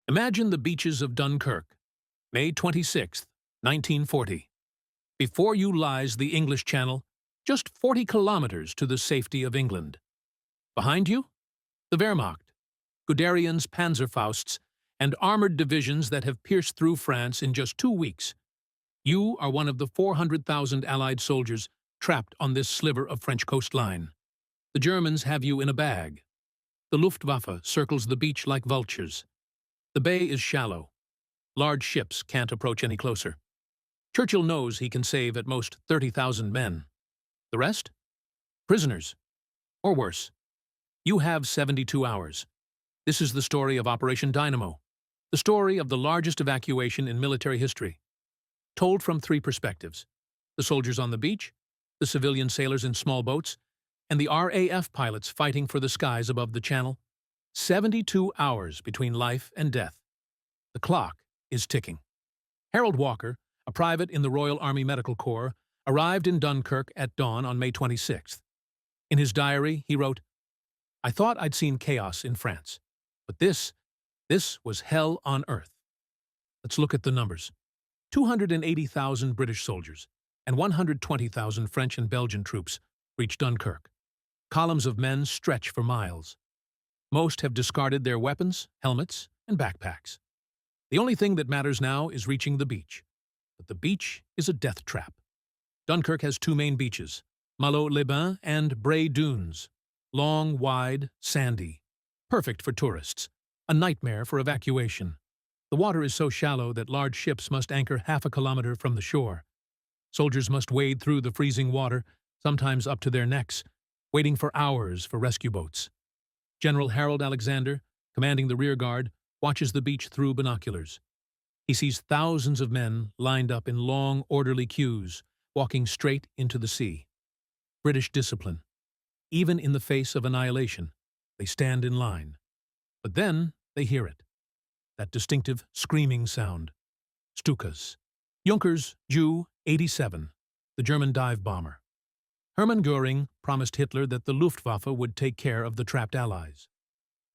Imagine the beaches of Dunkirk, May 26th, 1940. Before you lies the English Channel, just 40 kilometers to the safety of England. Behind you, the Wehrmacht, Guderian's Panzerfausts, and armored divisions that have pierced through France in just 2 weeks. You are one of the 400,000 Allied soldiers trapped on this sliver of French coastline. The Germans have you in a bag. The Luftwaffe circles the beach like vultures. The bay is shallow. Large ships can't approach any closer. Churchill knows he can save at most 30,000 men. The rest? Prisoners. Or worse. You have 72 hours. This is the story of Operation Dynamo, the story of the largest evacuation in military history. Told from 3 perspectives: the soldiers on the beach, the civilian sailors in small boats, and the RAF pilots fighting for the skies above the Channel. 72 hours between life and death. The clock is ticking. Harold Walker, a private in the Royal Army Medical Corps, arrived in Dunkirk at dawn on May 26th. In his diary, he wrote, "I thought I'd seen chaos in France, but this was hell on earth." Let's look at the numbers. 280,000 British soldiers and 120,000 French and Belgian troops reach Dunkirk. Columns of men stretch for miles. Most have discarded their weapons, helmets, and backpacks. The only thing that matters now is reaching the beach. But the beach is a death trap. Dunkirk has 2 main beaches, Malo-les-Bains and Bray Dunes. Long, wide, sandy. Perfect for tourists. A nightmare for evacuation. The water is so shallow that large ships must anchor half a kilometer from the shore. Soldiers must wade through the freezing water, sometimes up to their necks, waiting for hours for rescue boats. General Harold Alexander, commanding the rear guard, watches the beach through binoculars. He sees thousands of men lined up in long, orderly queues, walking straight into the sea. British discipline. Even in the face of annihilation, they stand in line. But then they hear it. That distinctive screaming sound. Stukas. Junkers Ju-87, the German dive bomber. Hermann Göring promised Hitler that the Luftwaffe would take care of the trapped Allies.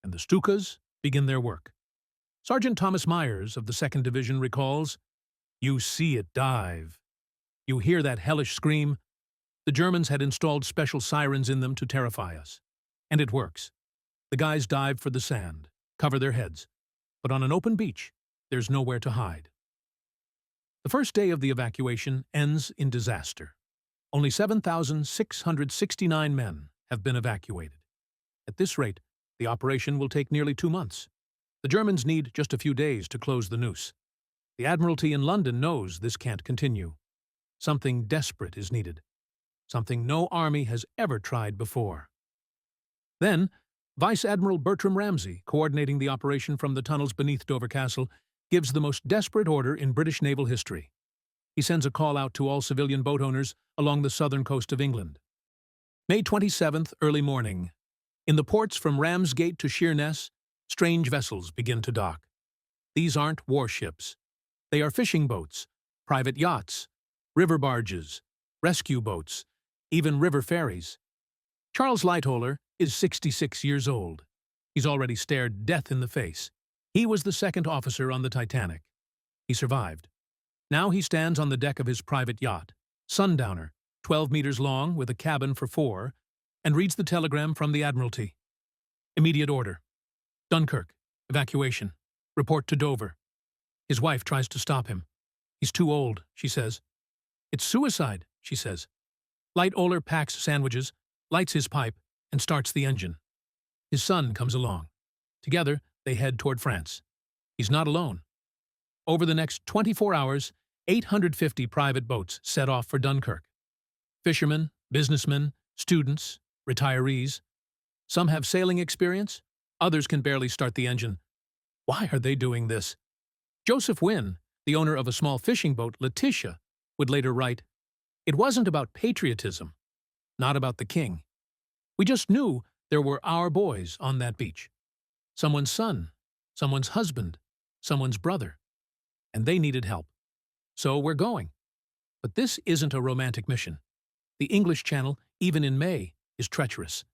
And the Stukas begin their work. Sergeant Thomas Myers of the 2nd Division recalls, "You see it dive. You hear that hellish scream. The Germans had installed special sirens in them to terrify us. And it works. The guys dive for the sand, cover their heads. But on an open beach, there's nowhere to hide." The first day of the evacuation ends in disaster. Only 7,669 men have been evacuated. At this rate, the operation will take nearly 2 months. The Germans need just a few days to close the noose. The Admiralty in London knows this can't continue. Something desperate is needed. Something no army has ever tried before. Then, Vice Admiral Bertram Ramsay, coordinating the operation from the tunnels beneath Dover Castle, gives the most desperate order in British naval history. He sends a call out to all civilian boat owners along the southern coast of England. May 27th, early morning. In the ports from Ramsgate to Sheerness, strange vessels begin to dock. These aren't warships. They are fishing boats, private yachts, river barges, rescue boats, even river ferries. Charles Lightoller is 66 years old. He's already stared death in the face. He was the 2nd officer on the Titanic. He survived. Now he stands on the deck of his private yacht, Sundowner, 12 meters long with a cabin for 4, and reads the telegram from the Admiralty. Immediate order. Dunkirk. Evacuation. Report to Dover. His wife tries to stop him. He's too old, she says. It's suicide, she says. Lightoller packs sandwiches, lights his pipe, and starts the engine. His son comes along. Together, they head toward France. He's not alone. Over the next 24 hours, 850 private boats set off for Dunkirk. Fishermen, businessmen, students, retirees. Some have sailing experience, others can barely start the engine. Why are they doing this? Joseph Wynne, the owner of a small fishing boat, Letitia, would later write, "It wasn't about patriotism, not about the king. We just knew there were our boys on that beach. Someone's son, someone's husband, someone's brother. And they needed help. So we're going." But this isn't a romantic mission. The English Channel, even in May, is treacherous.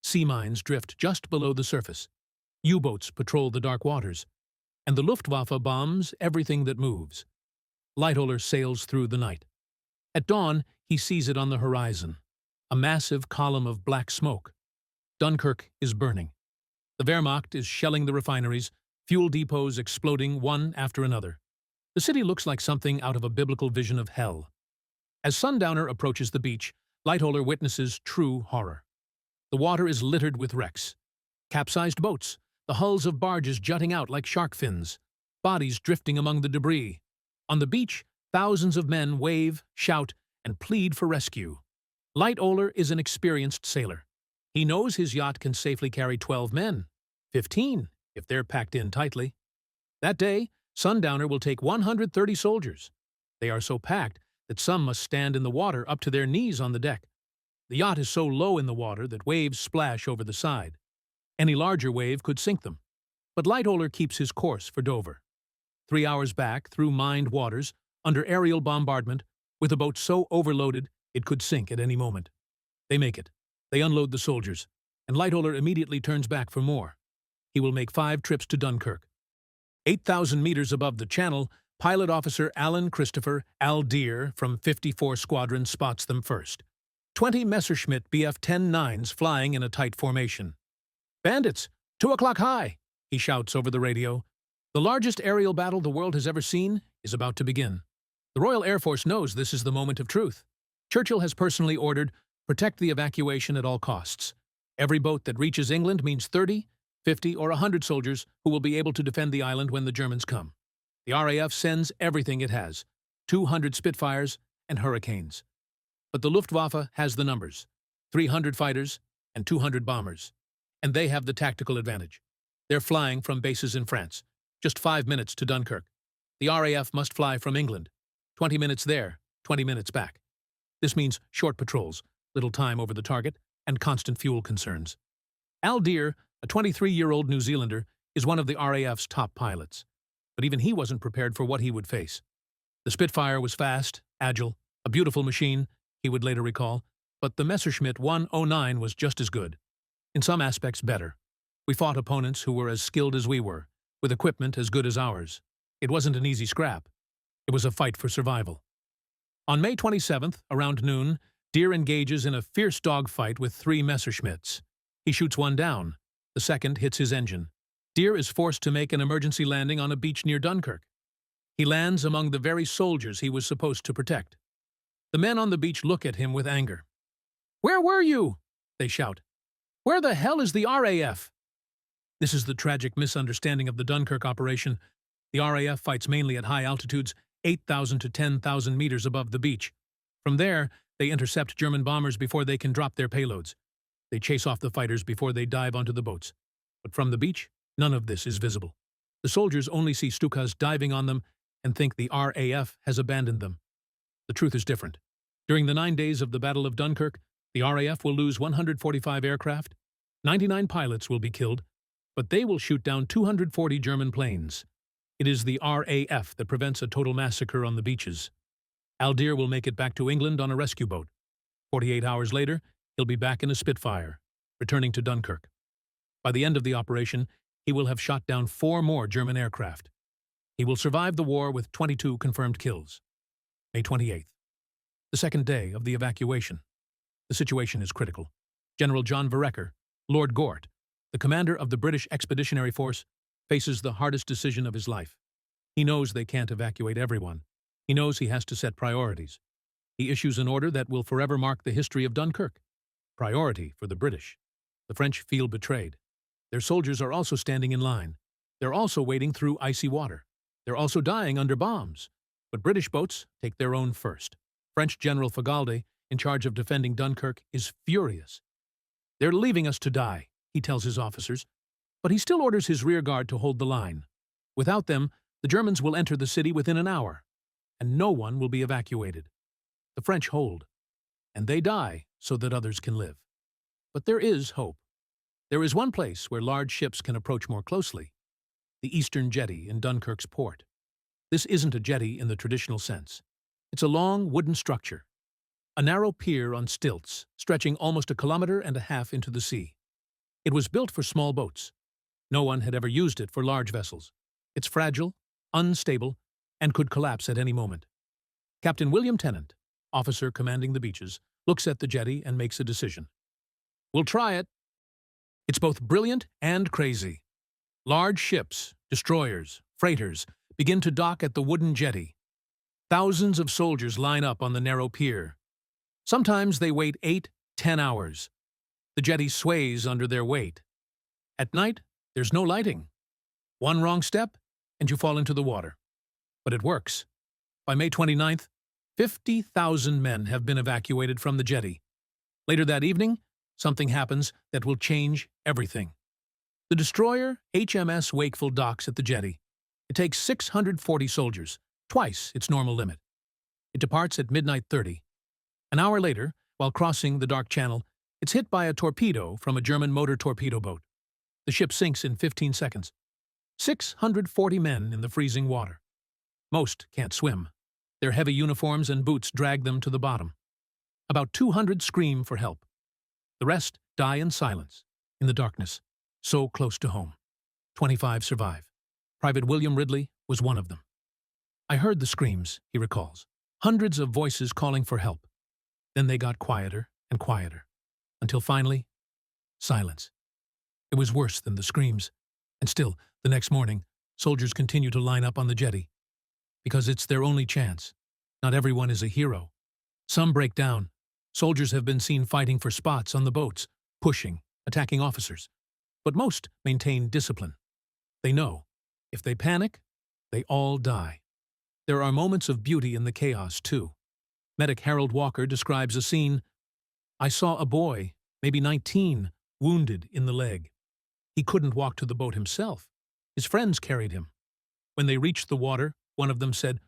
Sea mines drift just below the surface. U-boats patrol the dark waters. and the Luftwaffe bombs everything that moves. Lightoller sails through the night. At dawn, he sees it on the horizon, a massive column of black smoke. Dunkirk is burning. The Wehrmacht is shelling the refineries, fuel depots exploding one after another. The city looks like something out of a biblical vision of hell. As Sundowner approaches the beach, Lightoller witnesses true horror. The water is littered with wrecks. Capsized boats, the hulls of barges jutting out like shark fins, bodies drifting among the debris. On the beach, thousands of men wave, shout, and plead for rescue. Lightoller is an experienced sailor. He knows his yacht can safely carry 12 men, 15 if they're packed in tightly. That day, Sundowner will take 130 soldiers. They are so packed that some must stand in the water up to their knees on the deck. The yacht is so low in the water that waves splash over the side. Any larger wave could sink them. But Lightoller keeps his course for Dover. 3 hours back, through mined waters, under aerial bombardment, with a boat so overloaded it could sink at any moment. They make it. They unload the soldiers, and Lightoller immediately turns back for more. He will make 5 trips to Dunkirk. 8,000 meters above the channel, pilot officer Alan Christopher Al Deer from 54 Squadron spots them first. 20 Messerschmitt Bf-10-9s flying in a tight formation. "Bandits! 2 o'clock high!" he shouts over the radio. The largest aerial battle the world has ever seen is about to begin. The Royal Air Force knows this is the moment of truth. Churchill has personally ordered, protect the evacuation at all costs. Every boat that reaches England means 30, 50, or 100 soldiers who will be able to defend the island when the Germans come. The RAF sends everything it has, 200 Spitfires and Hurricanes. But the Luftwaffe has the numbers, 300 fighters and 200 bombers. And they have the tactical advantage. They're flying from bases in France, just 5 minutes to Dunkirk. The RAF must fly from England, 20 minutes there, 20 minutes back. This means short patrols, little time over the target, and constant fuel concerns. Al Deer, a 23-year-old New Zealander, is one of the RAF's top pilots. But even he wasn't prepared for what he would face. The Spitfire was fast, agile, a beautiful machine, he would later recall, but the Messerschmitt 109 was just as good. In some aspects better. We fought opponents who were as skilled as we were, with equipment as good as ours. It wasn't an easy scrap. It was a fight for survival. On May 27th, around noon, Deer engages in a fierce dogfight with 3 Messerschmitts. He shoots one down. The second hits his engine. Deer is forced to make an emergency landing on a beach near Dunkirk. He lands among the very soldiers he was supposed to protect. The men on the beach look at him with anger. "Where were you?" they shout. "Where the hell is the RAF?" This is the tragic misunderstanding of the Dunkirk operation. The RAF fights mainly at high altitudes, 8,000 to 10,000 meters above the beach. From there, they intercept German bombers before they can drop their payloads. They chase off the fighters before they dive onto the boats. But from the beach, none of this is visible. The soldiers only see Stukas diving on them and think the RAF has abandoned them. The truth is different. During the 9 days of the Battle of Dunkirk, the RAF will lose 145 aircraft, 99 pilots will be killed, but they will shoot down 240 German planes. It is the RAF that prevents a total massacre on the beaches. Al Deer will make it back to England on a rescue boat. 48 hours later, he'll be back in a Spitfire, returning to Dunkirk. By the end of the operation, he will have shot down 4 more German aircraft. He will survive the war with 22 confirmed kills. May 28th, the second day of the evacuation. The situation is critical. General John Vereker, Lord Gort, the commander of the British Expeditionary Force, faces the hardest decision of his life. He knows they can't evacuate everyone. He knows he has to set priorities. He issues an order that will forever mark the history of Dunkirk. Priority for the British. The French feel betrayed. Their soldiers are also standing in line. They're also wading through icy water. They're also dying under bombs. But British boats take their own first. French General Fagalde, in charge of defending Dunkirk, is furious. "They're leaving us to die," he tells his officers, but he still orders his rear guard to hold the line. Without them, the Germans will enter the city within an hour, and no one will be evacuated. The French hold, and they die so that others can live. But there is hope. There is one place where large ships can approach more closely: the eastern jetty in Dunkirk's port. This isn't a jetty in the traditional sense. It's a long wooden structure, a narrow pier on stilts, stretching almost 1.5 kilometers into the sea. It was built for small boats. No one had ever used it for large vessels. It's fragile, unstable, and could collapse at any moment. Captain William Tennant, officer commanding the beaches, looks at the jetty and makes a decision. We'll try it. It's both brilliant and crazy. Large ships, destroyers, freighters, begin to dock at the wooden jetty. Thousands of soldiers line up on the narrow pier. Sometimes they wait 8-10 hours. The jetty sways under their weight. At night, there's no lighting. One wrong step, and you fall into the water. But it works. By May 29th, 50,000 men have been evacuated from the jetty. Later that evening, something happens that will change everything. The destroyer HMS Wakeful docks at the jetty. It takes 640 soldiers, twice its normal limit. It departs at midnight 30. An hour later, while crossing the dark channel, it's hit by a torpedo from a German motor torpedo boat. The ship sinks in 15 seconds. 640 men in the freezing water. Most can't swim. Their heavy uniforms and boots drag them to the bottom. About 200 scream for help. The rest die in silence, in the darkness, so close to home. 25 survive. Private William Ridley was one of them. I heard the screams, he recalls. Hundreds of voices calling for help. Then they got quieter and quieter, until finally, silence. It was worse than the screams. And still, the next morning, soldiers continue to line up on the jetty. Because it's their only chance. Not everyone is a hero. Some break down. Soldiers have been seen fighting for spots on the boats, pushing, attacking officers. But most maintain discipline. They know, if they panic, they all die. There are moments of beauty in the chaos, too. Medic Harold Walker describes a scene. I saw a boy, maybe 19, wounded in the leg. He couldn't walk to the boat himself. His friends carried him. When they reached the water, one of them said,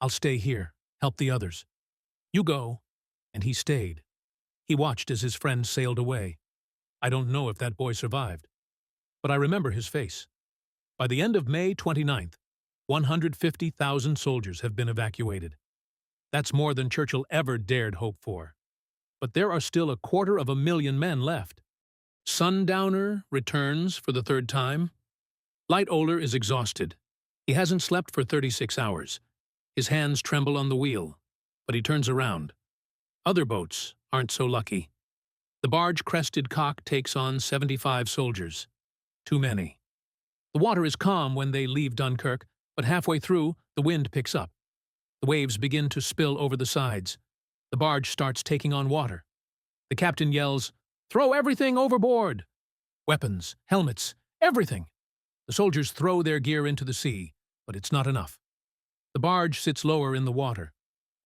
"I'll stay here, help the others." "You go." And he stayed. He watched as his friends sailed away. I don't know if that boy survived, but I remember his face. By the end of May 29th, 150,000 soldiers have been evacuated. That's more than Churchill ever dared hope for. But there are still 250,000 men left. Sundowner returns for the third time. Lightoller is exhausted. He hasn't slept for 36 hours. His hands tremble on the wheel, but he turns around. Other boats aren't so lucky. The barge Crested Cock takes on 75 soldiers. Too many. The water is calm when they leave Dunkirk, but halfway through, the wind picks up. The waves begin to spill over the sides. The barge starts taking on water. The captain yells, "Throw everything overboard!" Weapons, helmets, everything. The soldiers throw their gear into the sea, but it's not enough. The barge sits lower in the water.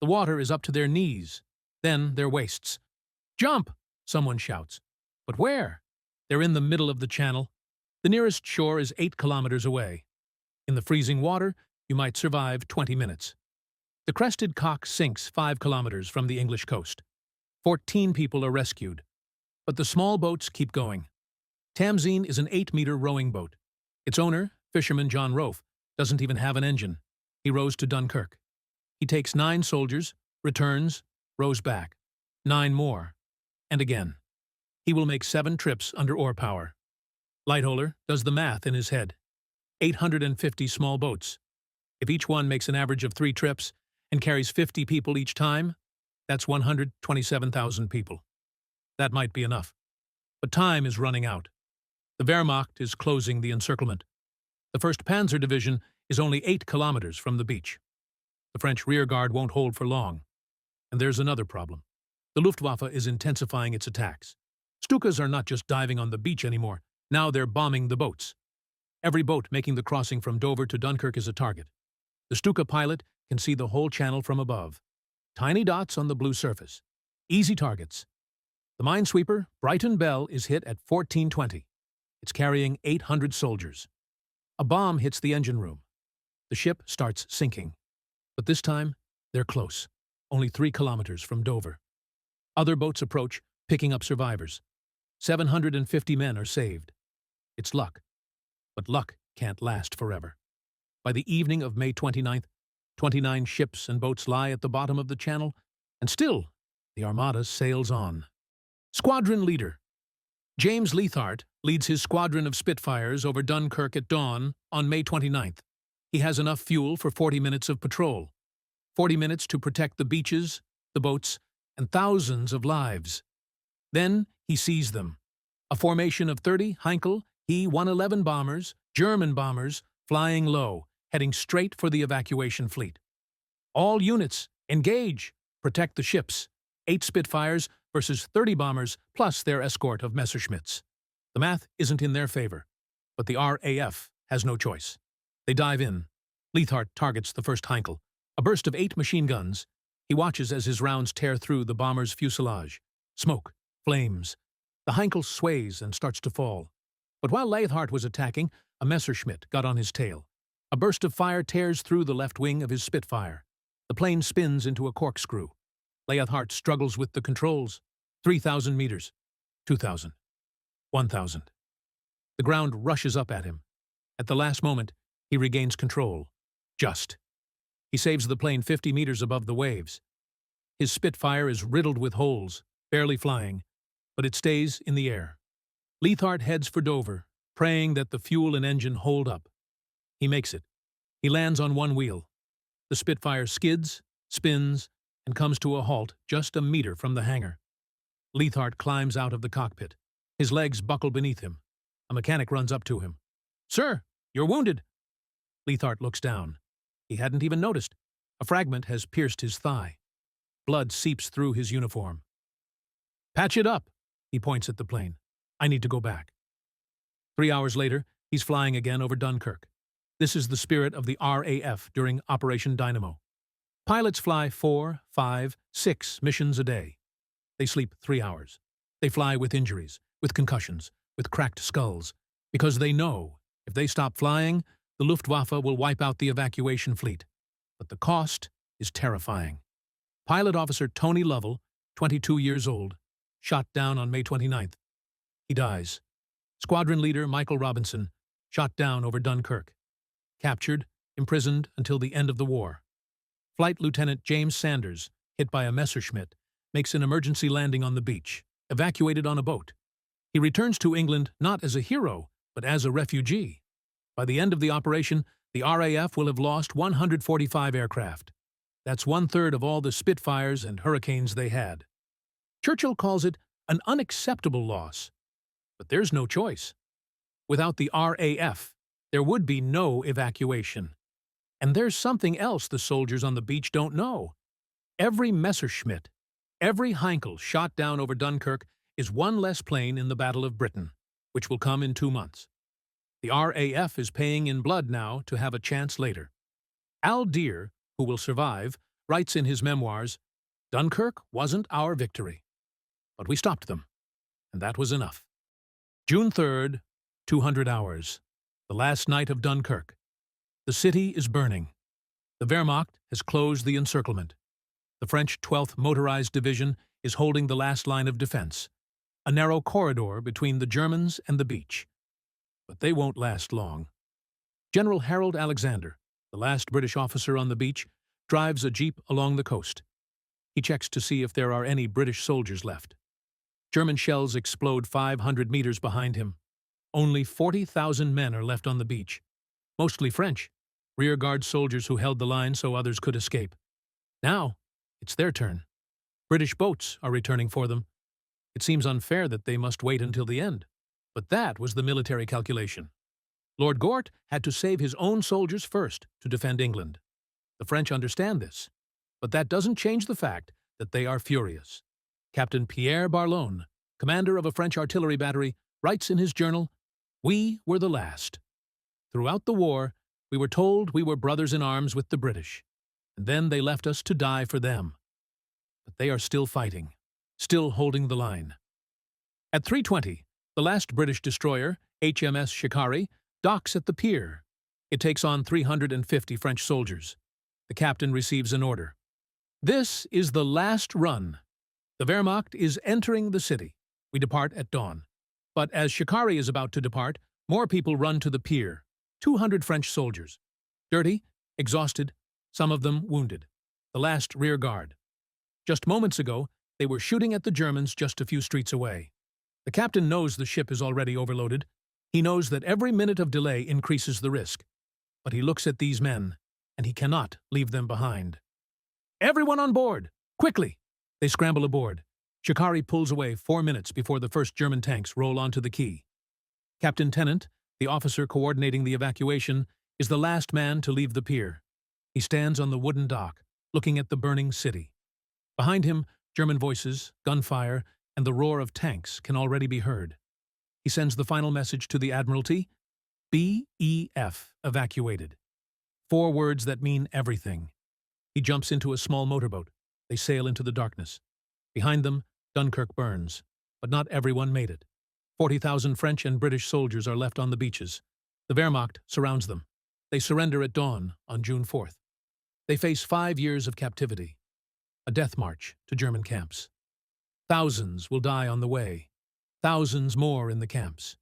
The water is up to their knees, then their waists. "Jump!" someone shouts. But where? They're in the middle of the channel. The nearest shore is 8 kilometers away. In the freezing water, you might survive 20 minutes. The Crested Cock sinks 5 kilometers from the English coast. 14 people are rescued. But the small boats keep going. Tamzine is an 8-meter rowing boat. Its owner, fisherman John Rofe, doesn't even have an engine. He rows to Dunkirk. He takes 9 soldiers, returns, rows back. 9 more. And again. He will make 7 trips under oar power. Lightoller does the math in his head. 850 small boats. If each one makes an average of 3 trips and carries 50 people each time, that's 127,000 people. That might be enough. But time is running out. The Wehrmacht is closing the encirclement. The 1st Panzer Division is only 8 kilometers from the beach. The French rearguard won't hold for long. And there's another problem. The Luftwaffe is intensifying its attacks. Stukas are not just diving on the beach anymore. Now they're bombing the boats. Every boat making the crossing from Dover to Dunkirk is a target. The Stuka pilot can see the whole channel from above. Tiny dots on the blue surface. Easy targets. The minesweeper, Brighton Bell, is hit at 14:20. It's carrying 800 soldiers. A bomb hits the engine room. The ship starts sinking. But this time, they're close, only 3 kilometers from Dover. Other boats approach, picking up survivors. 750 men are saved. It's luck. But luck can't last forever. By the evening of May 29th, 29 ships and boats lie at the bottom of the channel, and still, the Armada sails on. Squadron Leader. James Leithart leads his squadron of Spitfires over Dunkirk at dawn on May 29th. He has enough fuel for 40 minutes of patrol. 40 minutes to protect the beaches, the boats, and thousands of lives. Then he sees them. A formation of 30 Heinkel He-111 bombers, German bombers, flying low, heading straight for the evacuation fleet. All units, engage! Protect the ships. 8 Spitfires versus 30 bombers plus their escort of Messerschmitts. The math isn't in their favor, but the RAF has no choice. They dive in. Leithart targets the first Heinkel. A burst of 8 machine guns. He watches as his rounds tear through the bomber's fuselage. Smoke, flames. The Heinkel sways and starts to fall. But while Leithart was attacking, a Messerschmitt got on his tail. A burst of fire tears through the left wing of his Spitfire. The plane spins into a corkscrew. Leithart struggles with the controls. 3,000 meters. 2,000. 1,000. The ground rushes up at him. At the last moment, he regains control. Just. He saves the plane 50 meters above the waves. His Spitfire is riddled with holes, barely flying, but it stays in the air. Leithart heads for Dover, praying that the fuel and engine hold up. He makes it. He lands on one wheel. The Spitfire skids, spins, and comes to a halt just a meter from the hangar. Leithart climbs out of the cockpit. His legs buckle beneath him. A mechanic runs up to him. "Sir, you're wounded." Leithart looks down. He hadn't even noticed. A fragment has pierced his thigh. Blood seeps through his uniform. "Patch it up," he points at the plane. "I need to go back." 3 hours later, he's flying again over Dunkirk. This is the spirit of the RAF during Operation Dynamo. Pilots fly 4, 5, 6 missions a day. They sleep 3 hours. They fly with injuries, with concussions, with cracked skulls, because they know if they stop flying, the Luftwaffe will wipe out the evacuation fleet. But the cost is terrifying. Pilot Officer Tony Lovell, 22 years old, shot down on May 29th. He dies. Squadron Leader Michael Robinson, shot down over Dunkirk. Captured, imprisoned until the end of the war. Flight Lieutenant James Sanders, hit by a Messerschmitt, makes an emergency landing on the beach, evacuated on a boat. He returns to England not as a hero, but as a refugee. By the end of the operation, the RAF will have lost 145 aircraft. That's 1/3 of all the Spitfires and Hurricanes they had. Churchill calls it an unacceptable loss. But there's no choice. Without the RAF, there would be no evacuation. And there's something else the soldiers on the beach don't know. Every Messerschmitt, every Heinkel shot down over Dunkirk is one less plane in the Battle of Britain, which will come in 2 months. The RAF is paying in blood now to have a chance later. Al Deer, who will survive, writes in his memoirs, "Dunkirk wasn't our victory, but we stopped them, and that was enough." June 3rd, 200 hours, the last night of Dunkirk. The city is burning. The Wehrmacht has closed the encirclement. The French 12th Motorized Division is holding the last line of defense, a narrow corridor between the Germans and the beach. But they won't last long. General Harold Alexander, the last British officer on the beach, drives a jeep along the coast. He checks to see if there are any British soldiers left. German shells explode 500 meters behind him. Only 40,000 men are left on the beach, mostly French, rearguard soldiers who held the line so others could escape. Now, it's their turn. British boats are returning for them. It seems unfair that they must wait until the end, but that was the military calculation. Lord Gort had to save his own soldiers first to defend England. The French understand this, but that doesn't change the fact that they are furious. Captain Pierre Barlone, commander of a French artillery battery, writes in his journal, "We were the last. Throughout the war, we were told we were brothers in arms with the British, and then they left us to die for them. But they are still fighting, still holding the line." At 3:20, the last British destroyer, HMS Shikari, docks at the pier. It takes on 350 French soldiers. The captain receives an order. "This is the last run. The Wehrmacht is entering the city. We depart at dawn." But as Shikari is about to depart, more people run to the pier. 200 French soldiers. Dirty, exhausted, some of them wounded. The last rear guard. Just moments ago, they were shooting at the Germans just a few streets away. The captain knows the ship is already overloaded. He knows that every minute of delay increases the risk. But he looks at these men, and he cannot leave them behind. Everyone on board! Quickly! They scramble aboard. Shikari pulls away 4 minutes before the first German tanks roll onto the quay. Captain Tennant, the officer coordinating the evacuation, is the last man to leave the pier. He stands on the wooden dock, looking at the burning city. Behind him, German voices, gunfire, and the roar of tanks can already be heard. He sends the final message to the Admiralty: BEF evacuated. 4 words that mean everything. He jumps into a small motorboat. They sail into the darkness. Behind them, Dunkirk burns, but not everyone made it. 40,000 French and British soldiers are left on the beaches. The Wehrmacht surrounds them. They surrender at dawn on June 4th. They face 5 years of captivity, a death march to German camps. Thousands will die on the way, thousands more in the camps.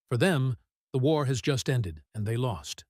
For them, the war has just ended, and they lost.